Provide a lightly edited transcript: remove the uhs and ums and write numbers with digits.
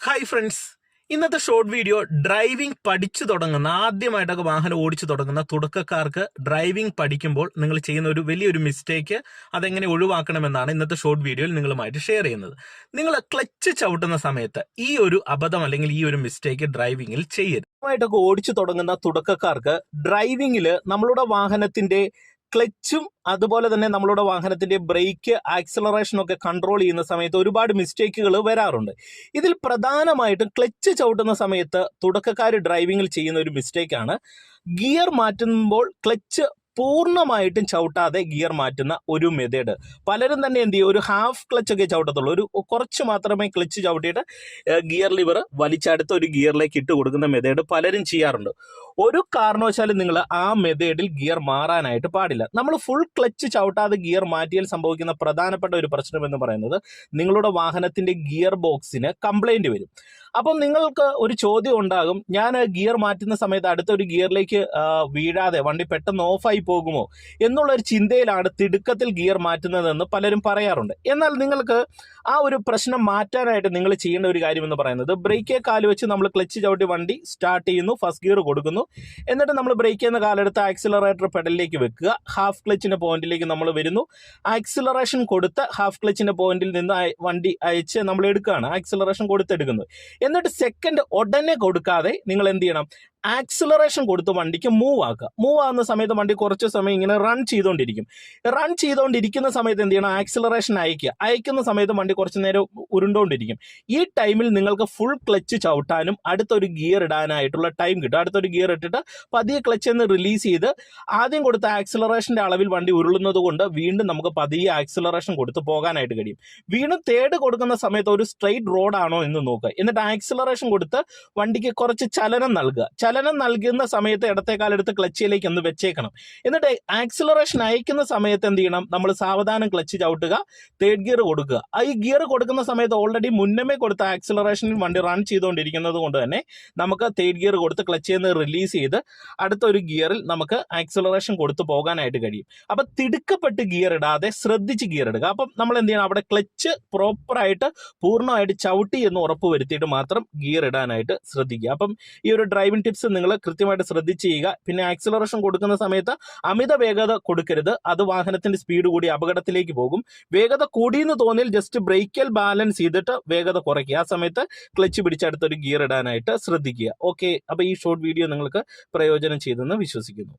Hi friends, ഇന്നത്തെ short video driving പഠിച്ചു തുടങ്ങുന്ന ആദ്യമായിട്ടൊക്കെ വാഹനം ഓടിച്ചു തുടങ്ങുന്ന തുടക്കക്കാർക്ക് ഡ്രൈവിംഗ് പഠിക്കുമ്പോൾ നിങ്ങൾ ചെയ്യുന്ന ഒരു വലിയൊരു മിസ്റ്റേക്ക് അതെങ്ങനെ ഒഴിവാക്കണമെന്നാണ് ഇന്നത്തെ ഷോർട്ട് വീഡിയോയിൽ നിങ്ങളുമായിട്ട് ഷെയർ ചെയ്യുന്നത്. നിങ്ങൾ ക്ലച്ച് ചവിട്ടുന്ന സമയത്ത് ഈ ഒരു അബദ്ധം അല്ലെങ്കിൽ ഈ ഒരു മിസ്റ്റേക്ക് ഡ്രൈവിംഗിൽ ചെയ്യരുത്. ആയിട്ടൊക്കെ ഓടിച്ചു തുടങ്ങുന്ന തുടക്കക്കാർക്ക് ഡ്രൈവിംഗിൽ നമ്മളുടെ വാഹനത്തിന്റെ ക്ലച്ചും അതുപോലെ തന്നെ നമ്മളുടെ വാഹനത്തിന്റെ ബ്രേക്ക് ആക്സിലറേഷൻ ഒക്കെ കൺട്രോൾ ചെയ്യുന്ന സമയത്ത് ഒരുപാട് മിസ്റ്റേക്കുകൾ വരാറുണ്ട്. ഇതിൽ പ്രധാനമായിട്ടും ക്ലച്ച് ചവിട്ടുന്ന സമയത്ത് തുടക്കക്കാർ ഡ്രൈവിംഗിൽ ചെയ്യുന്ന ഒരു മിസ്റ്റേക്കാണ് ഗിയർ മാറ്റുമ്പോൾ ക്ലച്ച് പൂർണ്ണമായിട്ടും ചവിട്ടാതെ ഗിയർ മാറ്റുന്ന ഒരു മെത്തേഡ്. പലരും തന്നെ എന്ത് ചെയ്യും, ഒരു ഹാഫ് ക്ലച്ച് ഒക്കെ ചവിട്ടത്തുള്ളൂ, ഒരു കുറച്ച് മാത്രമേ ക്ലച്ച് ചവിട്ടിയിട്ട് ഗിയർ ലിവർ വലിച്ചടുത്ത ഒരു ഗിയറിലേക്ക് ഇട്ട് കൊടുക്കുന്ന മെത്തേഡ് പലരും ചെയ്യാറുണ്ട്. ഒരു കാരണവശാലും നിങ്ങൾ ആ മെത്തേഡിൽ ഗിയർ മാറാനായിട്ട് പാടില്ല. നമ്മൾ ഫുൾ ക്ലച്ച് ചവിട്ടാതെ ഗിയർ മാറ്റിയാൽ സംഭവിക്കുന്ന പ്രധാനപ്പെട്ട ഒരു പ്രശ്നം എന്ന് പറയുന്നത് നിങ്ങളുടെ വാഹനത്തിന്റെ ഗിയർ ബോക്സിന് കംപ്ലൈന്റ് വരും. അപ്പം നിങ്ങൾക്ക് ഒരു ചോദ്യം ഉണ്ടാകും, ഞാൻ ഗിയർ മാറ്റുന്ന സമയത്ത് അടുത്തൊരു ഗിയറിലേക്ക് വീഴാതെ വണ്ടി പെട്ടെന്ന് ഓഫായി പോകുമോ എന്നുള്ളൊരു ചിന്തയിലാണ് തിടുക്കത്തിൽ ഗിയർ മാറ്റുന്നതെന്ന് പലരും പറയാറുണ്ട്. എന്നാൽ നിങ്ങൾക്ക് ആ ഒരു പ്രശ്നം മാറ്റാനായിട്ട് നിങ്ങൾ ചെയ്യേണ്ട ഒരു കാര്യം എന്ന് പറയുന്നത്, ബ്രേക്കേ കാല് വെച്ച് നമ്മൾ ക്ലച്ച് ചവിട്ടി വണ്ടി സ്റ്റാർട്ട് ചെയ്യുന്നു, ഫസ്റ്റ് ഗിയർ കൊടുക്കുന്നു, എന്നിട്ട് നമ്മൾ ബ്രേക്ക് ചെയ്യുന്ന കാലെടുത്ത് ആക്സിലറേറ്റർ പെഡലിലേക്ക് വെക്കുക, ഹാഫ് ക്ലച്ചിന്റെ പോയിന്റിലേക്ക് നമ്മൾ വരുന്നു, ആക്സിലറേഷൻ കൊടുത്ത് ഹാഫ് ക്ലച്ചിന്റെ പോയിന്റിൽ നിന്ന് വണ്ടി അയച്ച് നമ്മൾ എടുക്കുകയാണ്, ആക്സിലറേഷൻ കൊടുത്തെടുക്കുന്നത്. എന്നിട്ട് സെക്കൻഡ് ഉടനെ കൊടുക്കാതെ നിങ്ങൾ എന്ത് ചെയ്യണം, ആക്സിലറേഷൻ കൊടുത്ത് വണ്ടിക്ക് മൂവ് ആക്കുക. മൂവ് ആകുന്ന സമയത്ത് വണ്ടി കുറച്ച് സമയം ഇങ്ങനെ റൺ ചെയ്തുകൊണ്ടിരിക്കുന്ന സമയത്ത് എന്ത് ചെയ്യണം, ആക്സിലറേഷൻ അയക്കുന്ന സമയത്ത് വണ്ടി കുറച്ച് നേരം ഉരുണ്ടോണ്ടിരിക്കും. ഈ ടൈമിൽ നിങ്ങൾക്ക് ഫുൾ ക്ലച്ച് ചവിട്ടാനും അടുത്തൊരു ഗിയർ ഇടാനായിട്ടുള്ള ടൈം കിട്ടും. അടുത്തൊരു ഗിയർ ഇട്ടിട്ട് പതിയെ ക്ലച്ച് എന്ന് റിലീസ് ചെയ്ത് ആദ്യം കൊടുത്ത ആക്സിലറേഷന്റെ അളവിൽ വണ്ടി ഉരുളുന്നത് കൊണ്ട് വീണ്ടും നമുക്ക് പതിയെ ആക്സിലറേഷൻ കൊടുത്ത് പോകാനായിട്ട് കഴിയും. വീണ്ടും തേർഡ് കൊടുക്കുന്ന സമയത്ത് ഒരു സ്ട്രെയിറ്റ് റോഡാണോ എന്ന് നോക്കുക. എന്നിട്ട് ആക്സിലറേഷൻ കൊടുത്ത് വണ്ടിക്ക് കുറച്ച് ചലനം നൽകുന്ന സമയത്ത് ഇടത്തേക്കാലെടുത്ത് ക്ലച്ചിലേക്ക് ഒന്ന് വെച്ചേക്കണം. എന്നിട്ട് ആക്സിലറേഷൻ അയക്കുന്ന സമയത്ത് എന്ത് ചെയ്യണം, നമ്മൾ സാവധാനം ക്ലച്ച് ചവിട്ടുക, തേർഡ് ഗിയർ കൊടുക്കുക. ഈ ഗിയർ കൊടുക്കുന്ന സമയത്ത് ഓൾറെഡി മുന്നമേ കൊടുത്ത ആക്സിലറേഷനിൽ വണ്ടി റൺ ചെയ്തുകൊണ്ടിരിക്കുന്നത് കൊണ്ട് തന്നെ നമുക്ക് തേർഡ് ഗിയർ കൊടുത്ത് ക്ലച്ചിൽ നിന്ന് റിലീസ് ചെയ്ത് അടുത്തൊരു ഗിയറിൽ നമുക്ക് ആക്സിലറേഷൻ കൊടുത്ത് പോകാനായിട്ട് കഴിയും. അപ്പൊ തിടുക്കപ്പെട്ട് ഗിയർ ഇടാതെ ശ്രദ്ധിച്ച് ഗിയർ ഇടുക. അപ്പം നമ്മൾ എന്ത് ചെയ്യണം, അവിടെ ക്ലച്ച് പ്രോപ്പറായിട്ട് പൂർണ്ണമായിട്ട് ചവിട്ടി എന്ന് ഉറപ്പ് വരുത്തിയിട്ട് മാത്രം ഗിയർ ഇടാനായിട്ട് ശ്രദ്ധിക്കുക. അപ്പം ഈ ഒരു ഡ്രൈവിംഗ് ടിപ്സ് നിങ്ങൾ കൃത്യമായിട്ട് ശ്രദ്ധിച്ച് ചെയ്യുക. പിന്നെ ആക്സിലറേഷൻ കൊടുക്കുന്ന സമയത്ത് അമിത വേഗത കൊടുക്കരുത്, അത് വാഹനത്തിന്റെ സ്പീഡ് കൂടി അപകടത്തിലേക്ക് പോകും. വേഗത കൂടിയെന്ന് തോന്നിയാൽ ജസ്റ്റ് ബ്രേക്കിൽ ബാലൻസ് ചെയ്തിട്ട് വേഗത കുറയ്ക്കുക. ആ സമയത്ത് ക്ലച്ച് പിടിച്ചടുത്തൊരു ഗിയർ ഇടാനായിട്ട് ശ്രദ്ധിക്കുക. ഓക്കെ, അപ്പൊ ഈ ഷോർട്ട് വീഡിയോ നിങ്ങൾക്ക് പ്രയോജനം ചെയ്തെന്ന് വിശ്വസിക്കുന്നു.